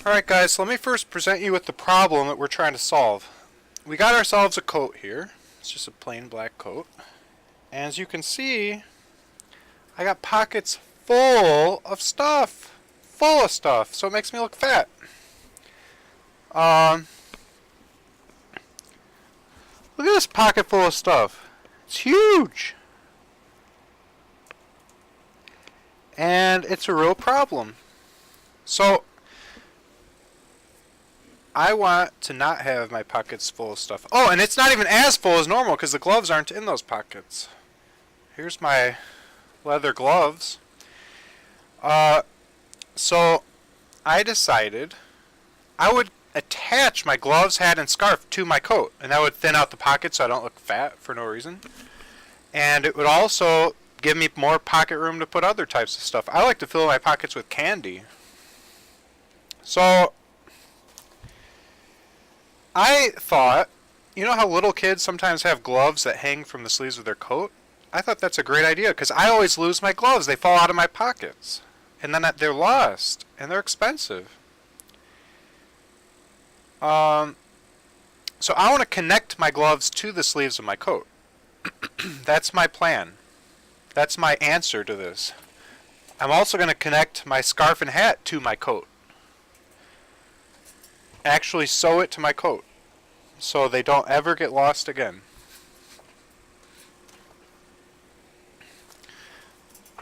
Alright guys, let me first present you with the problem that we're trying to solve. We got ourselves a coat here. It's just a plain black coat. And as you can see, I got pockets full of stuff. Full of stuff, so it makes me look fat. Look at this pocket full of stuff. It's huge. And it's a real problem. So, I want to not have my pockets full of stuff. Oh, and it's not even as full as normal because the gloves aren't in those pockets. Here's my leather gloves. So I decided I would attach my gloves, hat, and scarf to my coat, and that would thin out the pockets so I don't look fat for no reason. And it would also give me more pocket room to put other types of stuff. I like to fill my pockets with candy. So I thought, you know how little kids sometimes have gloves that hang from the sleeves of their coat? I thought that's a great idea because I always lose my gloves. They fall out of my pockets. And then they're lost. And they're expensive. So I want to connect my gloves to the sleeves of my coat. That's my plan. That's my answer to this. I'm also going to connect my scarf and hat to my coat. Actually sew it to my coat so they don't ever get lost again.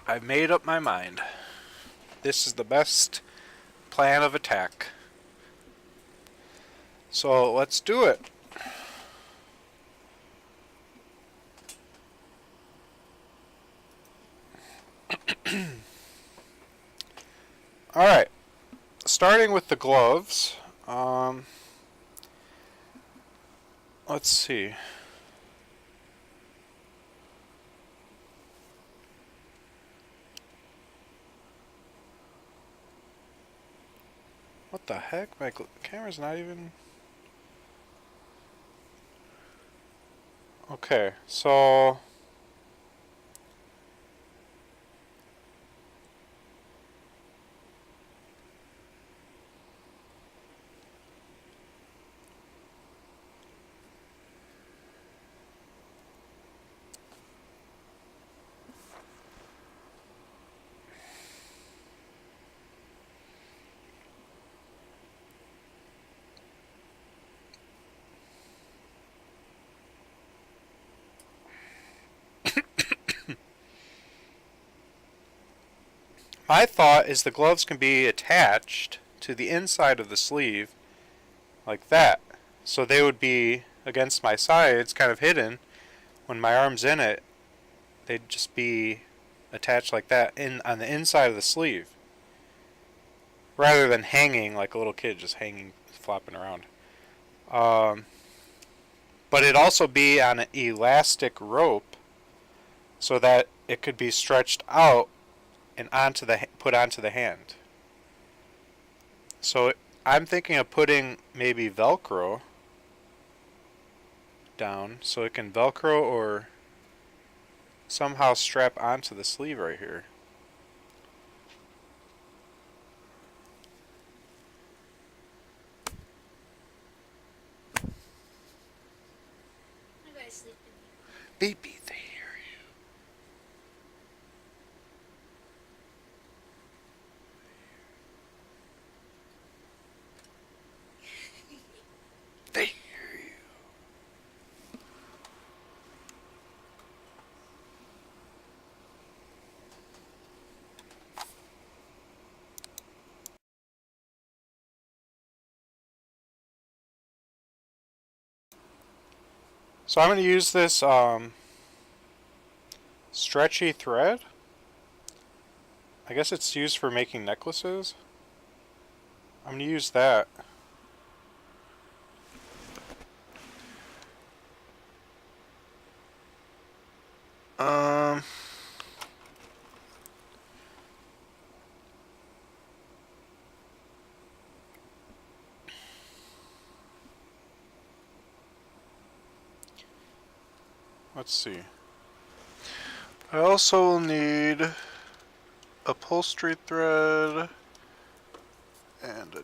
I've made up my mind. This is the best plan of attack. So let's do it. Alright, starting with the gloves. Let's see. What the heck? My camera's not even... Okay, so... My thought is the gloves can be attached to the inside of the sleeve like that. So they would be against my sides, kind of hidden. When my arm's in it, they'd just be attached like that on the inside of the sleeve. Rather than hanging like a little kid, just hanging, flopping around. But it'd also be on an elastic rope so that it could be stretched out and put onto the hand. So I'm thinking of putting maybe Velcro down so it can Velcro or somehow strap onto the sleeve right here. I gotta sleep. Baby, they hear you. They hear you. So I'm going to use this stretchy thread. I guess it's used for making necklaces. I'm going to use that. Um, let's see. I also will need upholstery thread and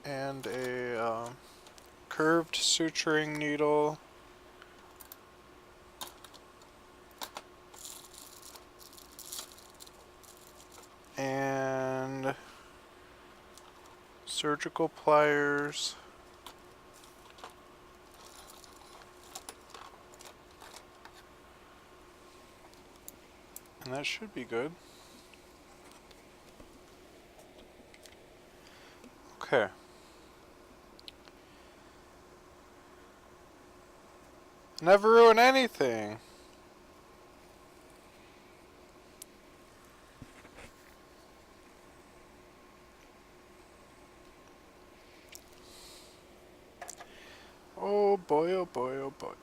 and a curved suturing needle. And surgical pliers. And that should be good. Okay. Never ruin anything. Oh boy, oh boy, oh boy.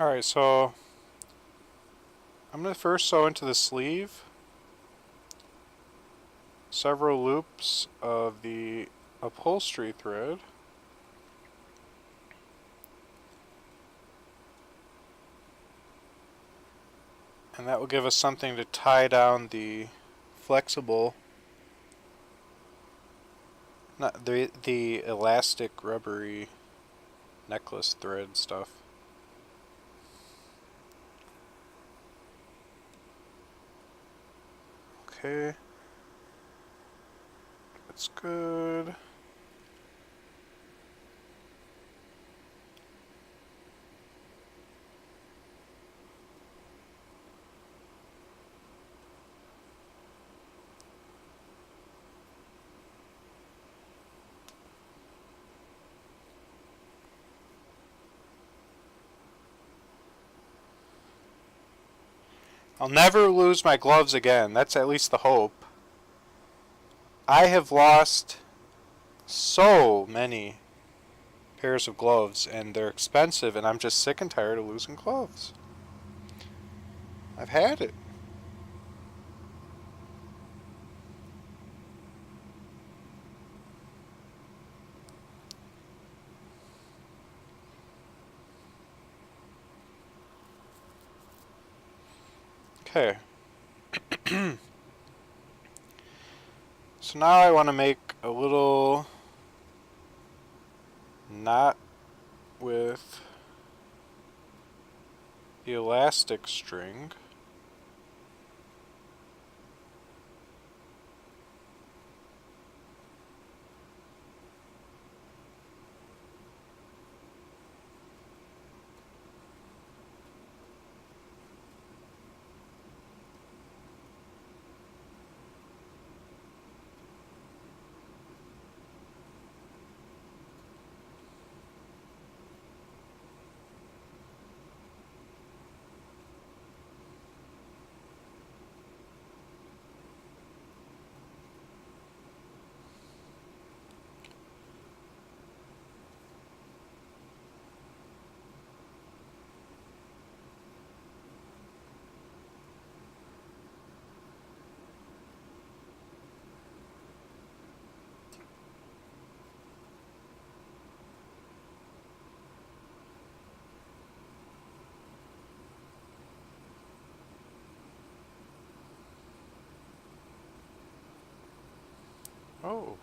Alright, so I'm going to first sew into the sleeve several loops of the upholstery thread. And that will give us something to tie down the flexible, not the elastic rubbery necklace thread stuff. Okay. That's good. I'll never lose my gloves again. That's at least the hope. I have lost so many pairs of gloves, and they're expensive, and I'm just sick and tired of losing gloves. I've had it. Okay. So now I want to make a little knot with the elastic string. Oh.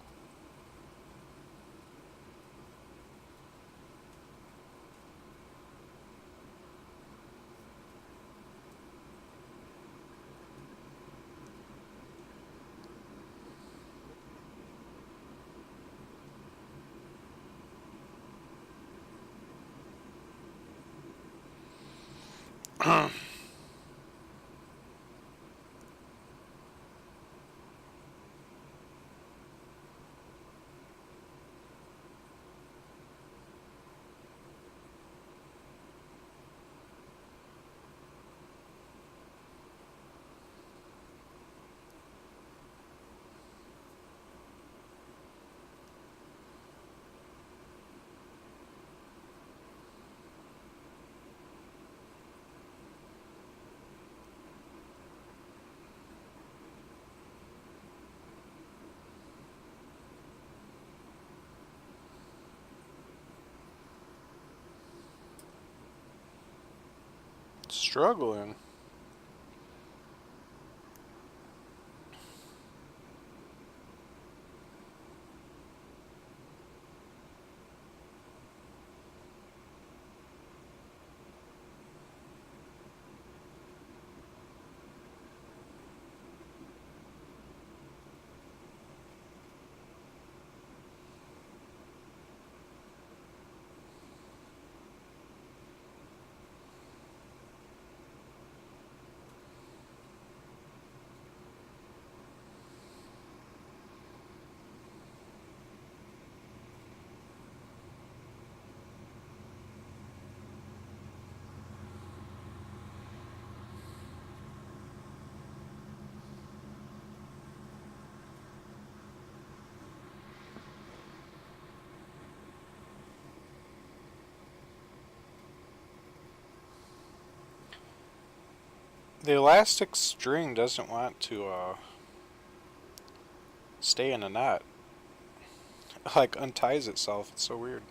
Struggling. The elastic string doesn't want to stay in a knot. Like unties itself. It's so weird.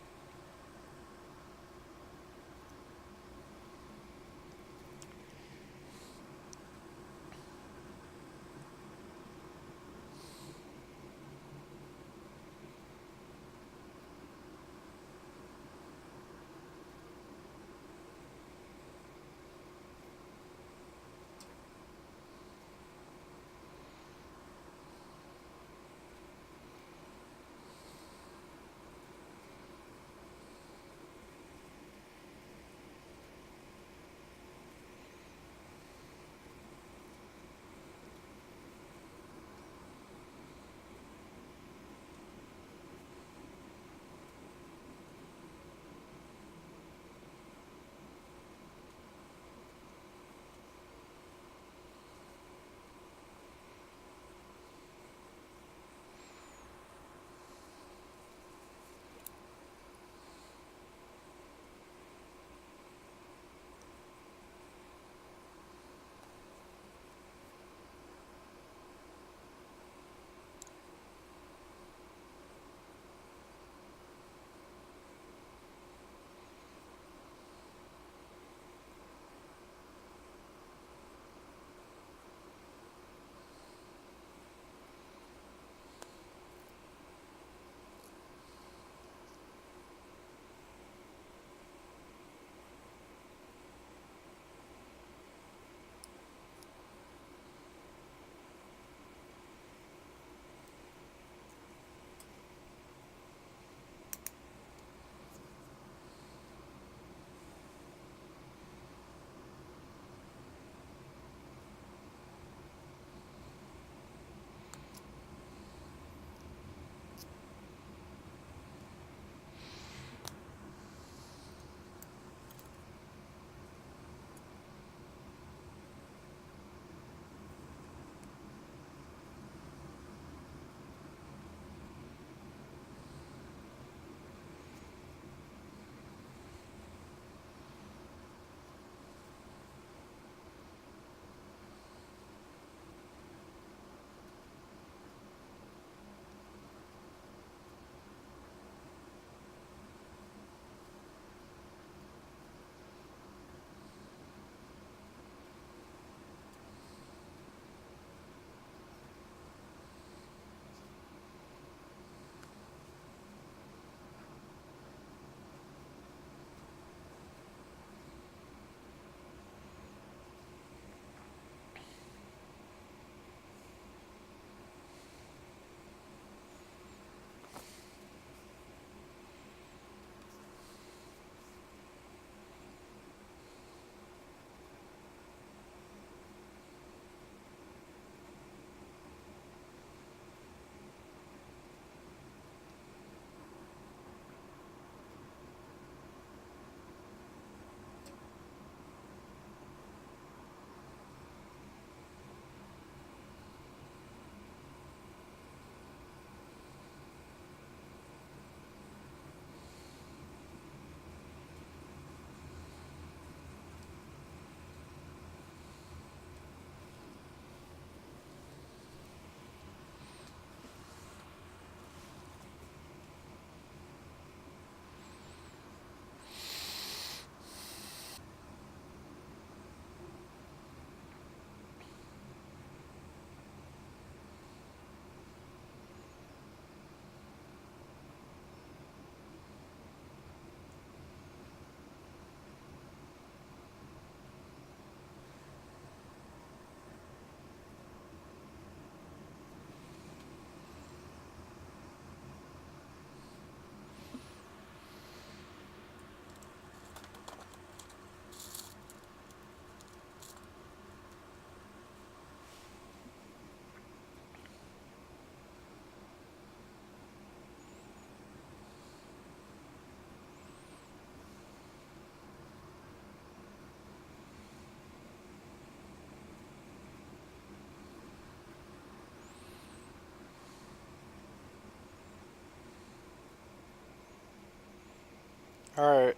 Alright,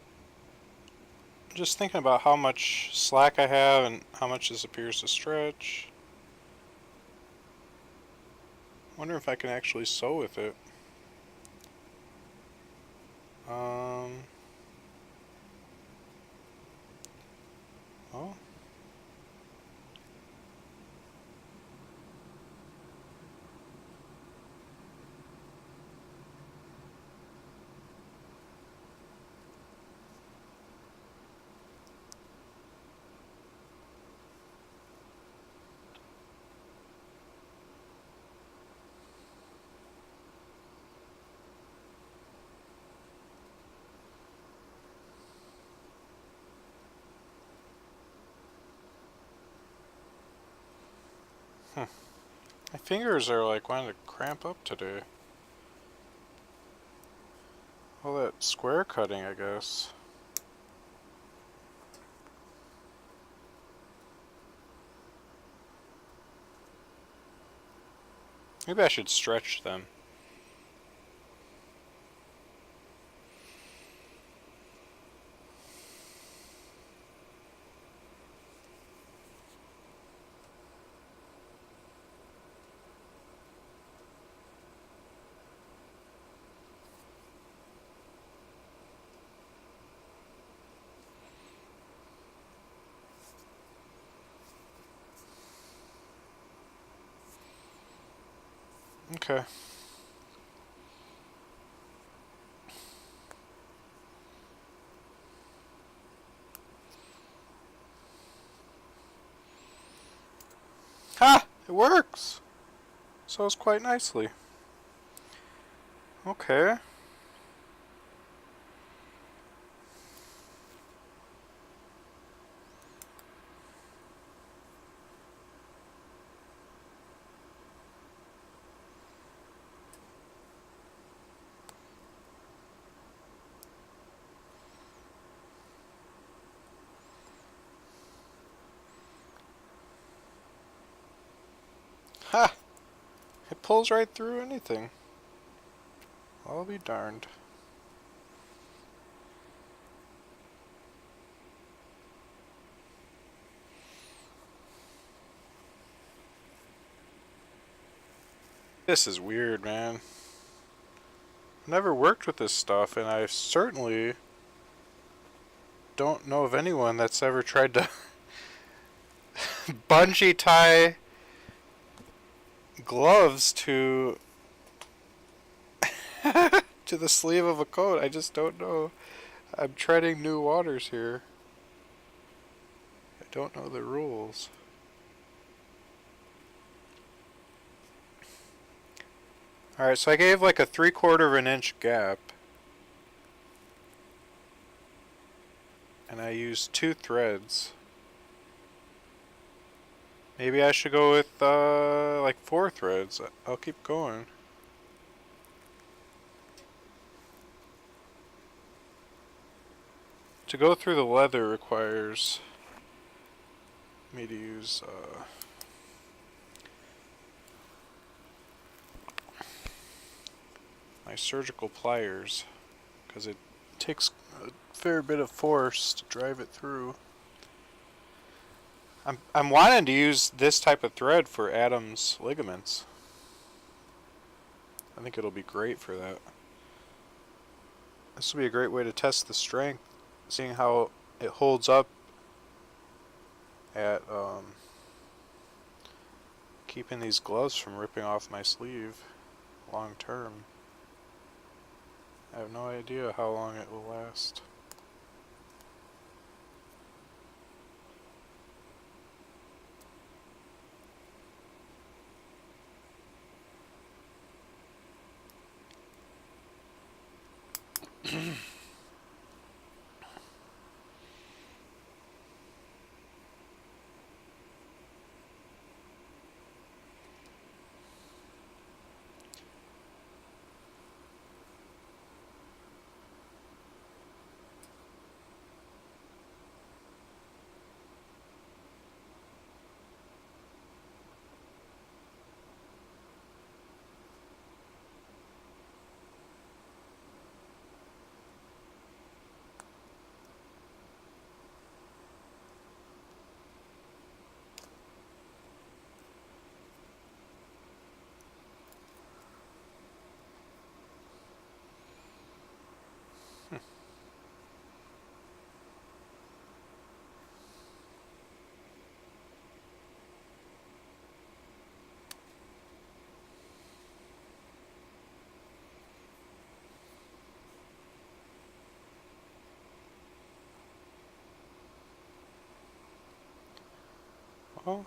just thinking about how much slack I have and how much this appears to stretch. Wonder if I can actually sew with it. Oh. My fingers are like wanting to cramp up today. All that square cutting, I guess. Maybe I should stretch them. Okay. Ha! It works! Sews quite nicely. Okay. Ha! It pulls right through anything. I'll be darned. This is weird, man. I've never worked with this stuff, and I certainly don't know of anyone that's ever tried to bungee tie gloves to to the sleeve of a coat. I just don't know. I'm treading new waters here. I don't know the rules. Alright, so I gave like a 3/4 of an inch gap. And I used 2 threads. Maybe I should go with like 4 threads. I'll keep going. To go through the leather requires me to use my surgical pliers, because it takes a fair bit of force to drive it through. I'm wanting to use this type of thread for Adam's ligaments. I think it'll be great for that. This will be a great way to test the strength, seeing how it holds up at keeping these gloves from ripping off my sleeve long term. I have no idea how long it will last. Well,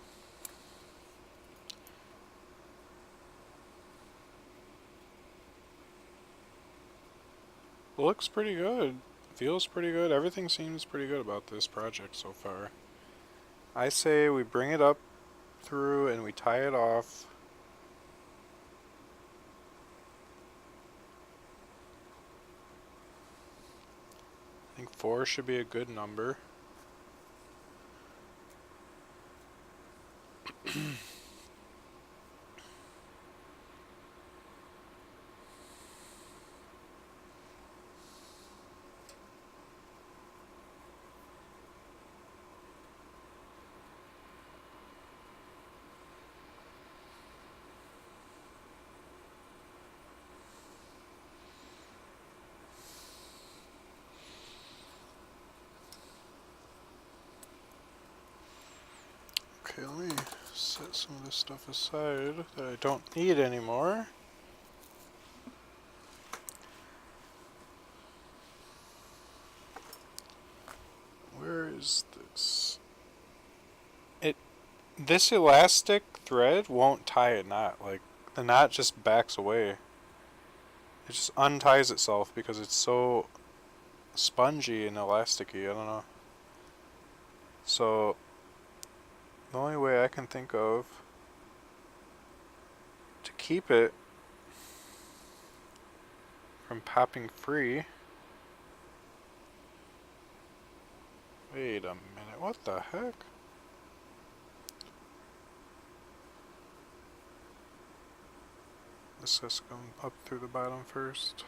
looks pretty good. Feels pretty good. Everything seems pretty good about this project so far. I say we bring it up through and we tie it off. I think 4 should be a good number. Okay, let me set some of this stuff aside that I don't need anymore. Where is this? This elastic thread won't tie a knot. Like, the knot just backs away. It just unties itself because it's so spongy and elasticy. I don't know. So, the only way I can think of to keep it from popping free. Wait a minute, what the heck? This has to come up through the bottom first.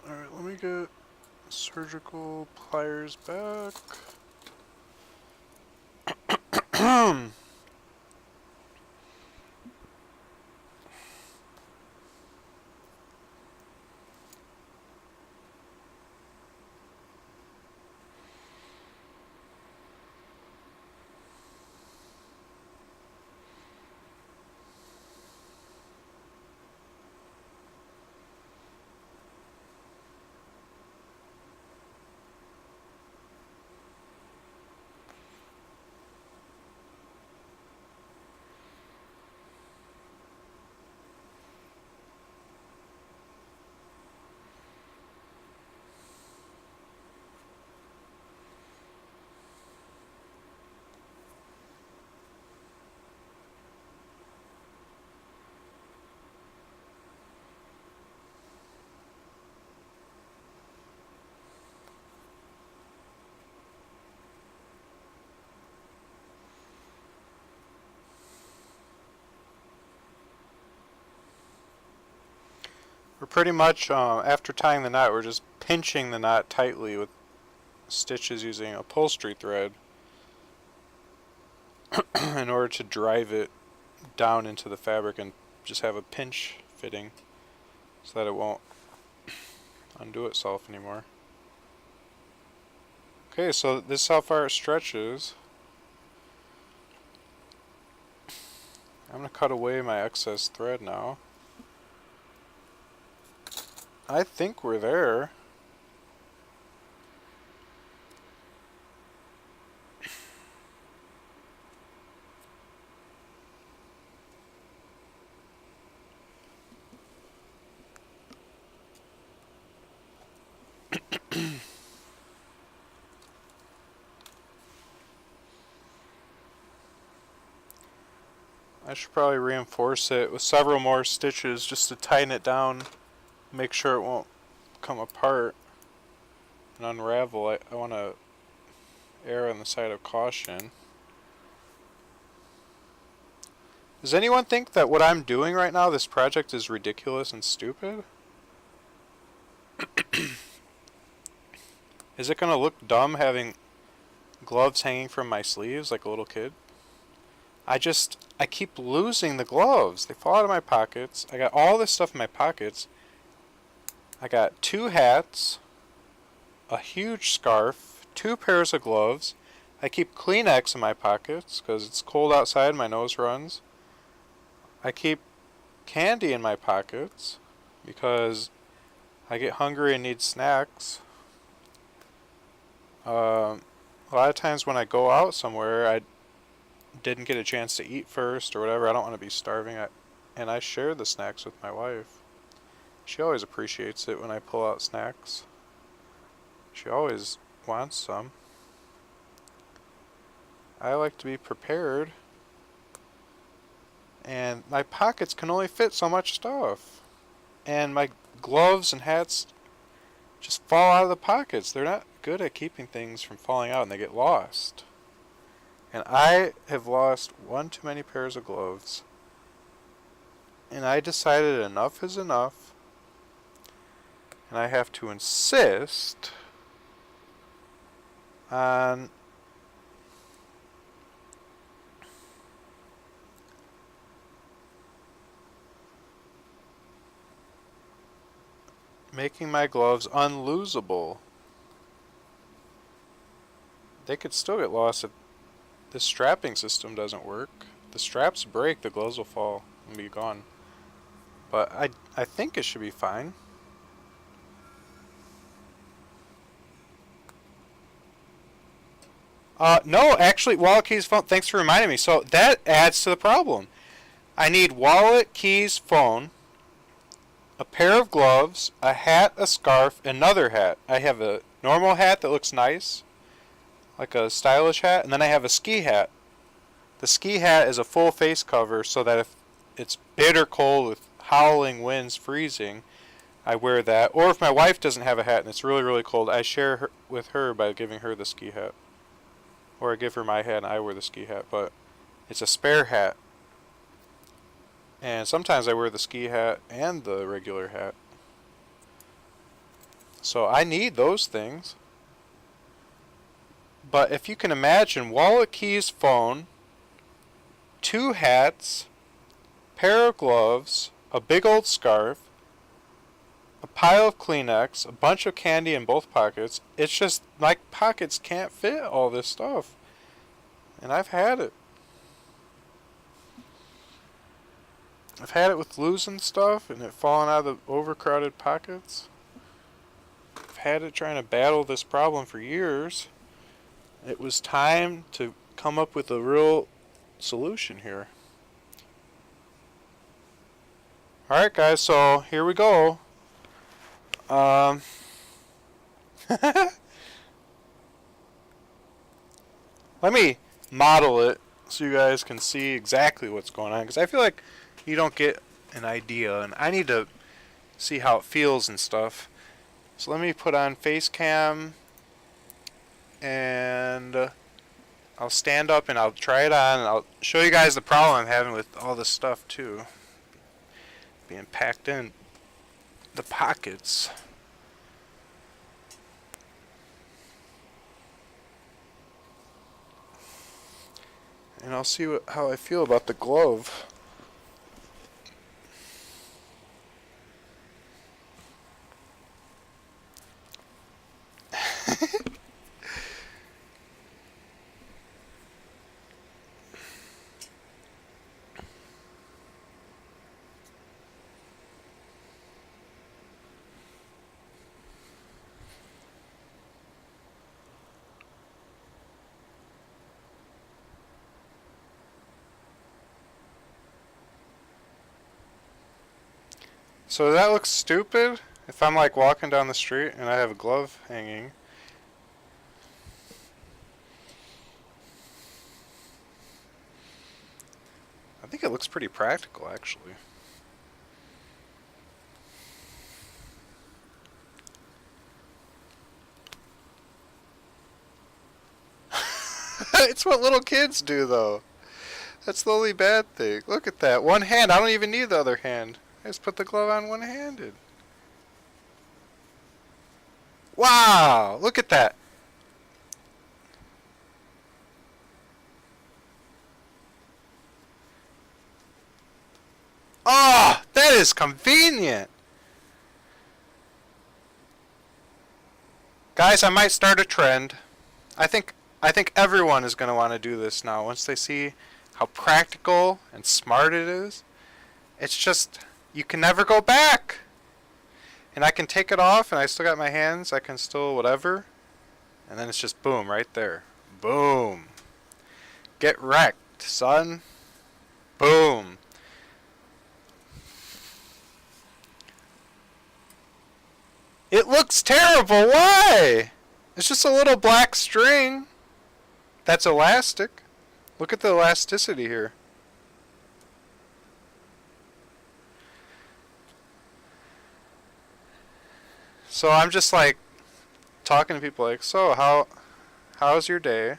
Alright, let me get surgical pliers back. We're pretty much, after tying the knot, we're just pinching the knot tightly with stitches using upholstery thread in order to drive it down into the fabric and just have a pinch fitting so that it won't undo itself anymore. Okay, so this is how far it stretches. I'm going to cut away my excess thread now. I think we're there. I should probably reinforce it with several more stitches just to tighten it down, make sure it won't come apart and unravel. I want to err on the side of caution. Does anyone think that what I'm doing right now, this project, is ridiculous and stupid? Is it going to look dumb having gloves hanging from my sleeves like a little kid? I keep losing the gloves. They fall out of my pockets. I got all this stuff in my pockets. I got 2 hats, a huge scarf, 2 pairs of gloves. I keep Kleenex in my pockets because it's cold outside and my nose runs. I keep candy in my pockets because I get hungry and need snacks. A lot of times when I go out somewhere, I didn't get a chance to eat first or whatever. I don't want to be starving. And I share the snacks with my wife. She always appreciates it when I pull out snacks. She always wants some. I like to be prepared. And my pockets can only fit so much stuff. And my gloves and hats just fall out of the pockets. They're not good at keeping things from falling out and they get lost. And I have lost one too many pairs of gloves. And I decided enough is enough. And I have to insist on making my gloves unlosable. They could still get lost if the strapping system doesn't work. If the straps break, the gloves will fall and be gone. But I think it should be fine. No, actually, wallet, keys, phone. Thanks for reminding me. So that adds to the problem. I need wallet, keys, phone, a pair of gloves, a hat, a scarf, another hat. I have a normal hat that looks nice, like a stylish hat, and then I have a ski hat. The ski hat is a full face cover so that if it's bitter cold with howling winds, freezing, I wear that. Or if my wife doesn't have a hat and it's really, really cold, I share with her by giving her the ski hat. Or I give her my hat and I wear the ski hat, but it's a spare hat. And sometimes I wear the ski hat and the regular hat. So I need those things. But if you can imagine, wallet, keys, phone, 2 hats, pair of gloves, a big old scarf, a pile of Kleenex, a bunch of candy in both pockets. It's just my pockets can't fit all this stuff. And I've had it. I've had it with losing stuff and it falling out of the overcrowded pockets. I've had it trying to battle this problem for years. It was time to come up with a real solution here. Alright guys, so here we go. Let me model it so you guys can see exactly what's going on, because I feel like you don't get an idea and I need to see how it feels and stuff. So let me put on face cam and I'll stand up and I'll try it on and I'll show you guys the problem I'm having with all this stuff too being packed in the pockets. And I'll see how I feel about the glove. So that looks stupid if I'm like walking down the street and I have a glove hanging. I think it looks pretty practical actually. It's what little kids do though. That's the only bad thing. Look at that. One hand. I don't even need the other hand. I just put the glove on one-handed. Wow! Look at that. Oh, that is convenient. Guys, I might start a trend. I think I think everyone is going to want to do this now once they see how practical and smart it is. It's just, you can never go back. And I can take it off and I still got my hands. I can still whatever. And then it's just boom right there. Boom. Get wrecked, son. Boom. It looks terrible. Why? It's just a little black string that's elastic. Look at the elasticity here. So I'm just like talking to people like, so how's your day?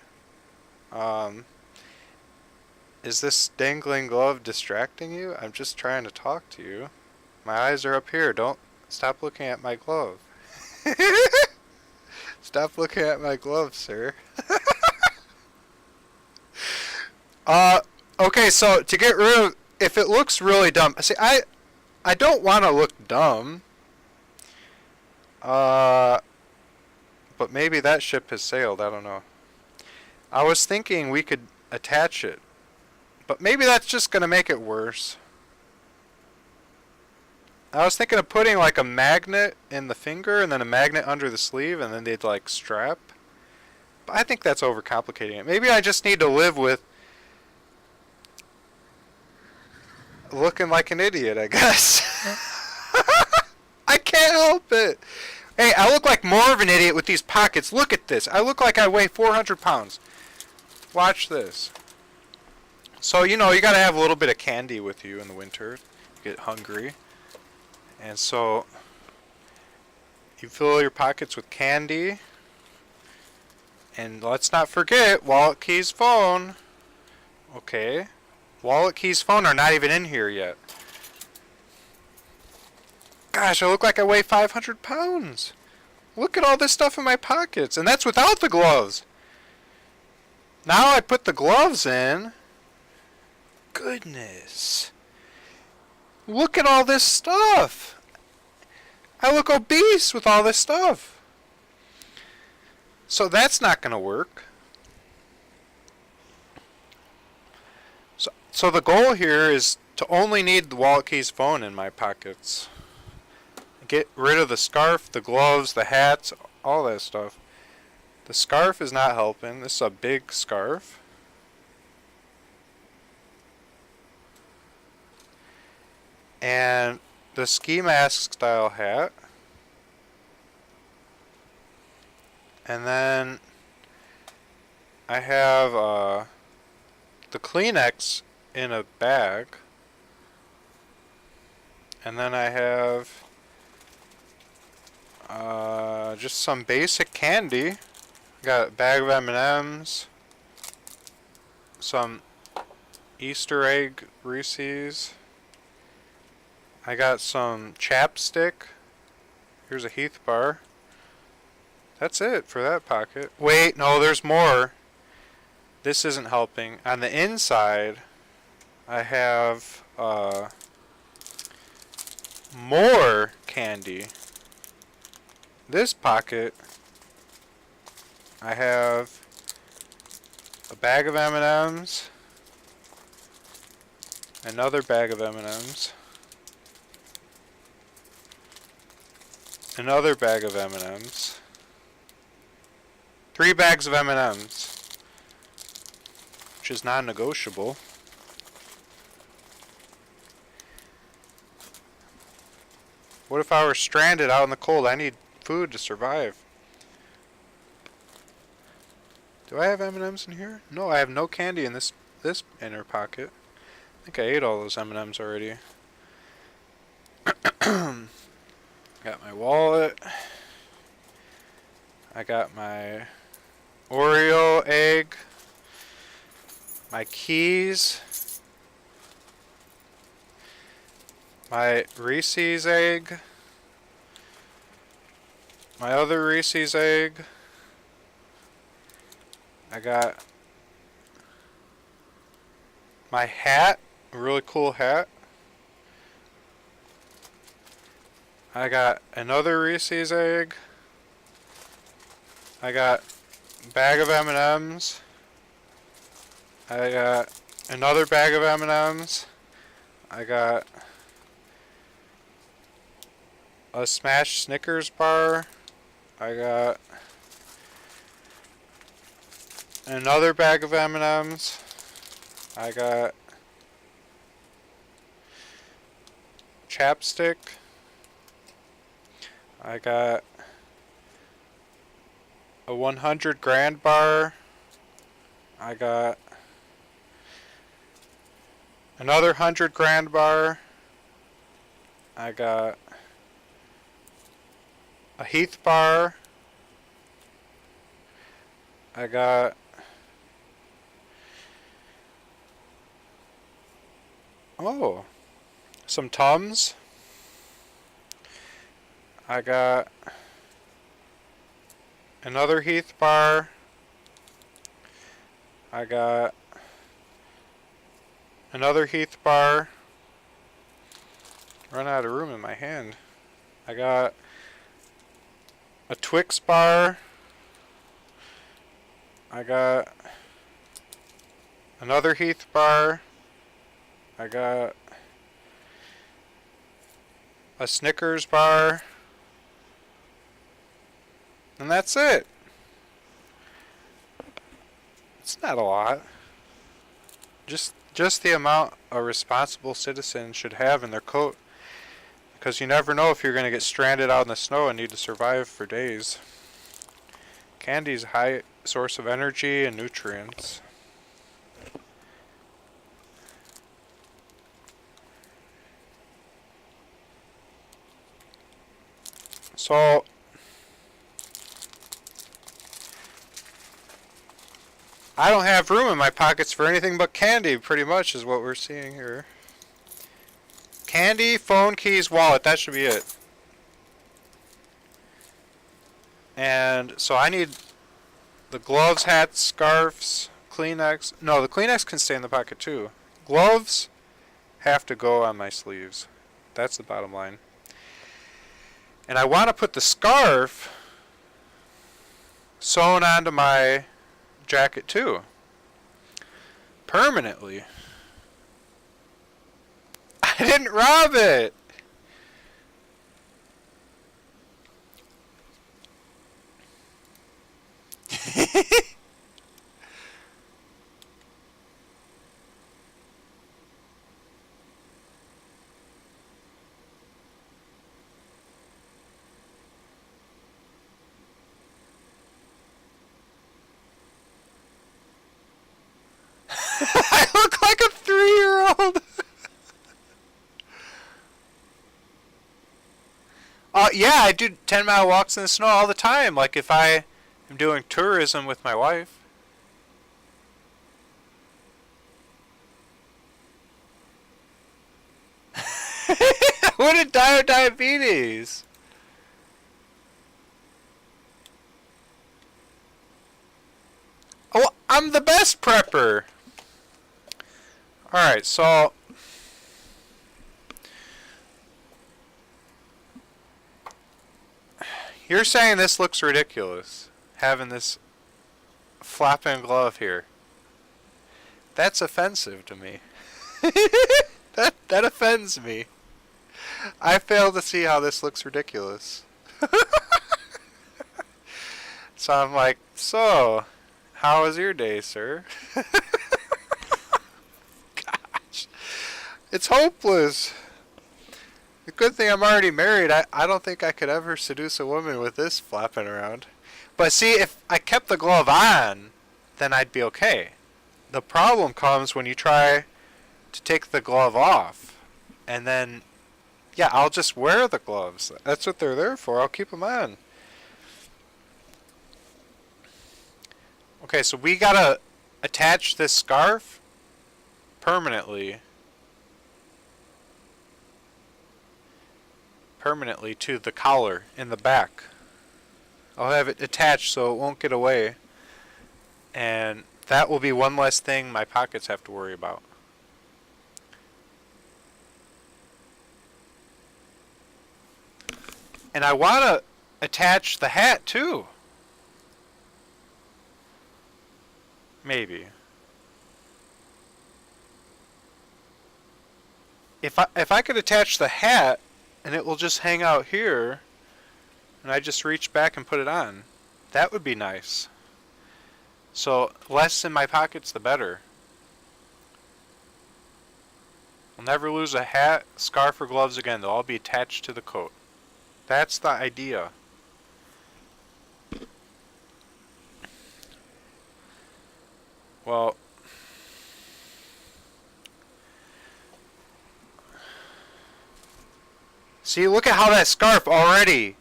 Is this dangling glove distracting you? I'm just trying to talk to you. My eyes are up here. Don't stop looking at my glove. Stop looking at my glove, sir. Okay, so to get rid of, if it looks really dumb, see, I don't want to look dumb. But maybe that ship has sailed, I don't know. I was thinking we could attach it, but maybe that's just going to make it worse. I was thinking of putting like a magnet in the finger and then a magnet under the sleeve and then they'd like strap. But I think that's overcomplicating it. Maybe I just need to live with looking like an idiot, I guess. I can't help it. Hey, I look like more of an idiot with these pockets. Look at this. I look like I weigh 400 pounds. Watch this. So, you know, you gotta have a little bit of candy with you in the winter. You get hungry. And so, you fill your pockets with candy. And let's not forget, wallet, keys, phone. Okay. Wallet, keys, phone are not even in here yet. Gosh, I look like I weigh 500 pounds. Look at all this stuff in my pockets. And that's without the gloves. Now I put the gloves in. Goodness. Look at all this stuff. I look obese with all this stuff. So that's not going to work. So the goal here is to only need the wallet, keys, phone in my pockets. Get rid of the scarf, the gloves, the hats, all that stuff. The scarf is not helping. This is a big scarf. And the ski mask style hat. And then I have the Kleenex in a bag. And then I have just some basic candy. Got a bag of M&Ms, some Easter egg Reese's. I got some chapstick. Here's a Heath bar. That's it for that pocket. Wait, no, there's more. This isn't helping. On the inside, I have more candy. This pocket, I have a bag of M&Ms, another bag of M&Ms, another bag of M&Ms, 3 bags of M&Ms, which is non-negotiable. What if I were stranded out in the cold? I need food to survive. Do I have M&Ms in here? No, I have no candy in this inner pocket. I think I ate all those M&Ms already. Got my wallet. I got my Oreo egg. My keys. My Reese's egg. My other Reese's egg. I got my hat, a really cool hat. I got another Reese's egg. I got bag of M&Ms. I got another bag of M&Ms. I got a smashed Snickers bar. I got another bag of M&Ms. I got chapstick. I got a 100 grand bar. I got another 100 grand bar. I got a Heath bar. I got some Tums. I got another Heath bar. I got another Heath bar. Run out of room in my hand. I got a Twix bar. I got another Heath bar. I got a Snickers bar. And that's it. It's not a lot. Just the amount a responsible citizen should have in their coat. Because you never know if you're going to get stranded out in the snow and need to survive for days. Candy's a high source of energy and nutrients. So I don't have room in my pockets for anything but candy, pretty much is what we're seeing here. Candy, phone, keys, wallet, that should be it. And so I need the gloves, hats, scarves, Kleenex. No, the Kleenex can stay in the pocket too. Gloves have to go on my sleeves. That's the bottom line. And I want to put the scarf sewn onto my jacket too. Permanently. I didn't rob it! I look like a 3-year-old! Yeah, I do 10-mile walks in the snow all the time. Like if I am doing tourism with my wife. I wouldn't die of diabetes. Oh, I'm the best prepper. Alright, so you're saying this looks ridiculous, having this flapping glove here. That's offensive to me. That offends me. I fail to see how this looks ridiculous. So I'm like, so, how was your day, sir? Gosh. It's hopeless. The good thing I'm already married. I don't think I could ever seduce a woman with this flapping around. But see, if I kept the glove on, then I'd be okay. The problem comes when you try to take the glove off. And then, yeah, I'll just wear the gloves. That's what they're there for. I'll keep them on. Okay, so we gotta attach this scarf permanently to the collar in the back. I'll have it attached so it won't get away. And that will be one less thing my pockets have to worry about. And I want to attach the hat too. Maybe. If I could attach the hat and it will just hang out here and I just reach back and put it on, that would be nice. So less in my pockets the better. I'll never lose a hat, scarf, or gloves again. They'll all be attached to the coat. That's the idea. Well, see, look at how that scarf already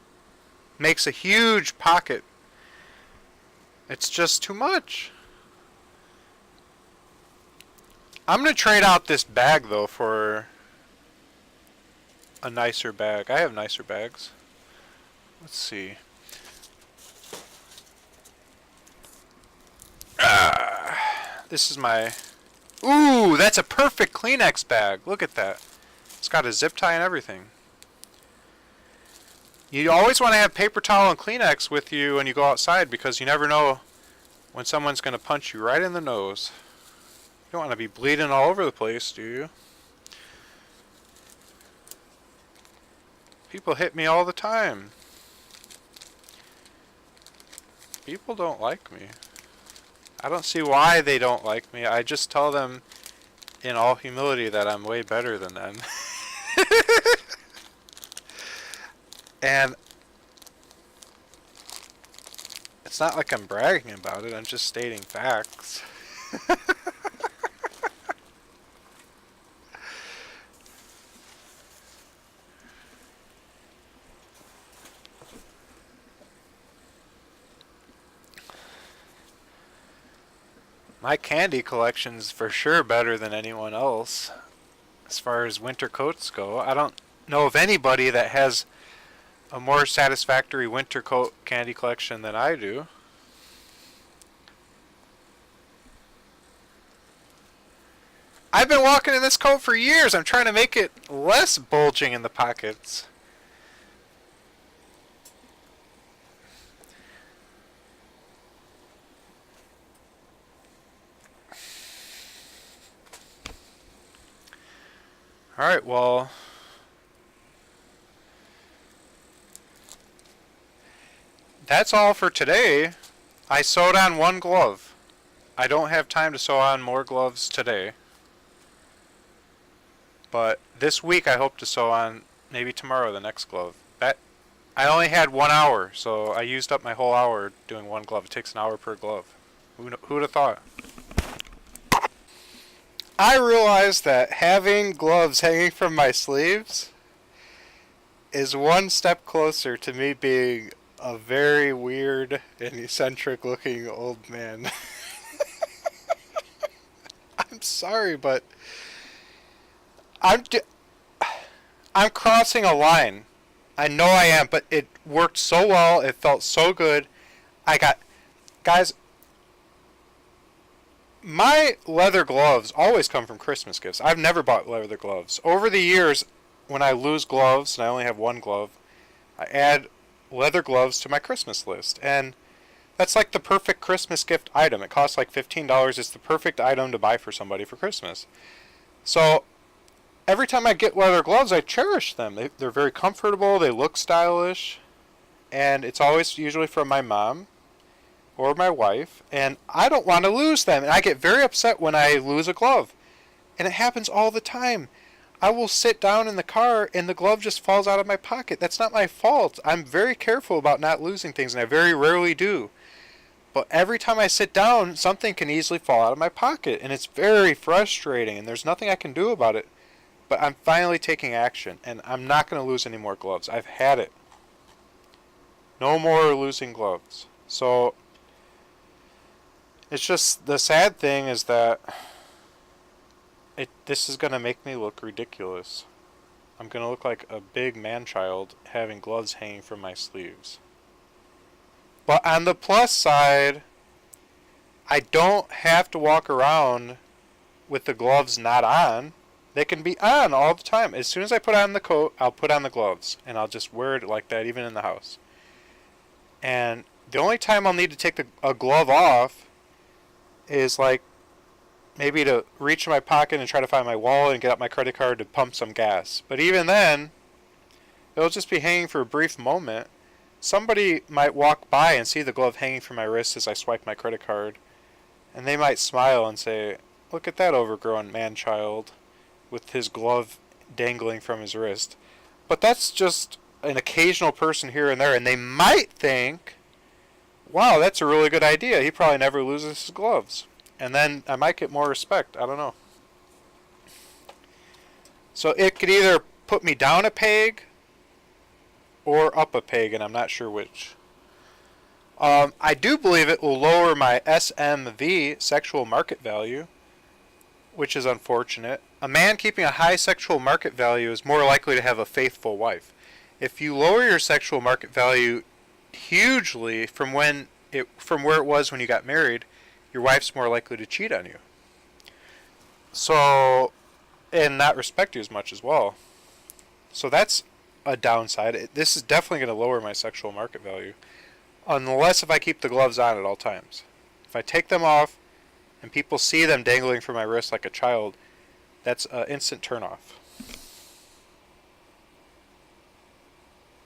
makes a huge pocket. It's just too much. I'm going to trade out this bag, though, for a nicer bag. I have nicer bags. Let's see. This is my... Ooh, that's a perfect Kleenex bag. Look at that. It's got a zip tie and everything. You always want to have paper towel and Kleenex with you when you go outside because you never know when someone's going to punch you right in the nose. You don't want to be bleeding all over the place, do you? People hit me all the time. People don't like me. I don't see why they don't like me. I just tell them in all humility that I'm way better than them. And it's not like I'm bragging about it, I'm just stating facts. My candy collection's for sure better than anyone else as far as winter coats go. I don't know of anybody that has a more satisfactory winter coat candy collection than I do. I've been walking in this coat for years. I'm trying to make it less bulging in the pockets. Alright, well... that's all for today. I sewed on one glove. I don't have time to sew on more gloves today. But this week I hope to sew on maybe tomorrow the next glove. I only had 1 hour, so I used up my whole hour doing one glove. It takes an hour per glove. Who would have thought? I realized that having gloves hanging from my sleeves is one step closer to me being a very weird and eccentric looking old man. I'm sorry, but I'm crossing a line. I know I am, but it worked so well. It felt so good. Guys, my leather gloves always come from Christmas gifts. I've never bought leather gloves. Over the years, when I lose gloves and I only have one glove, I add leather gloves to my Christmas list. And that's like the perfect Christmas gift item. It costs like $15. It's the perfect item to buy for somebody for Christmas. So every time I get leather gloves, I cherish them. They're very comfortable. They look stylish. And it's always usually from my mom or my wife. And I don't want to lose them. And I get very upset when I lose a glove. And it happens all the time. I will sit down in the car and the glove just falls out of my pocket. That's not my fault. I'm very careful about not losing things, and I very rarely do. But every time I sit down, something can easily fall out of my pocket, and it's very frustrating, and there's nothing I can do about it. But I'm finally taking action, and I'm not going to lose any more gloves. I've had it. No more losing gloves. So, it's just, the sad thing is that this is going to make me look ridiculous. I'm going to look like a big man-child having gloves hanging from my sleeves. But on the plus side, I don't have to walk around with the gloves not on. They can be on all the time. As soon as I put on the coat, I'll put on the gloves. And I'll just wear it like that even in the house. And the only time I'll need to take a glove off is like maybe to reach in my pocket and try to find my wallet and get out my credit card to pump some gas. But even then, it'll just be hanging for a brief moment. Somebody might walk by and see the glove hanging from my wrist as I swipe my credit card, and they might smile and say, "Look at that overgrown man-child with his glove dangling from his wrist." But that's just an occasional person here and there, and they might think, "Wow, that's a really good idea. He probably never loses his gloves." And then I might get more respect. I don't know. So it could either put me down a peg or up a peg, and I'm not sure which. I do believe it will lower my SMV, sexual market value, which is unfortunate. A man keeping a high sexual market value is more likely to have a faithful wife. If you lower your sexual market value hugely from where it was when you got married, your wife's more likely to cheat on you. So, and not respect you as much as well. So that's a downside. This is definitely going to lower my sexual market value. Unless if I keep the gloves on at all times. If I take them off and people see them dangling from my wrist like a child, that's an instant turn off.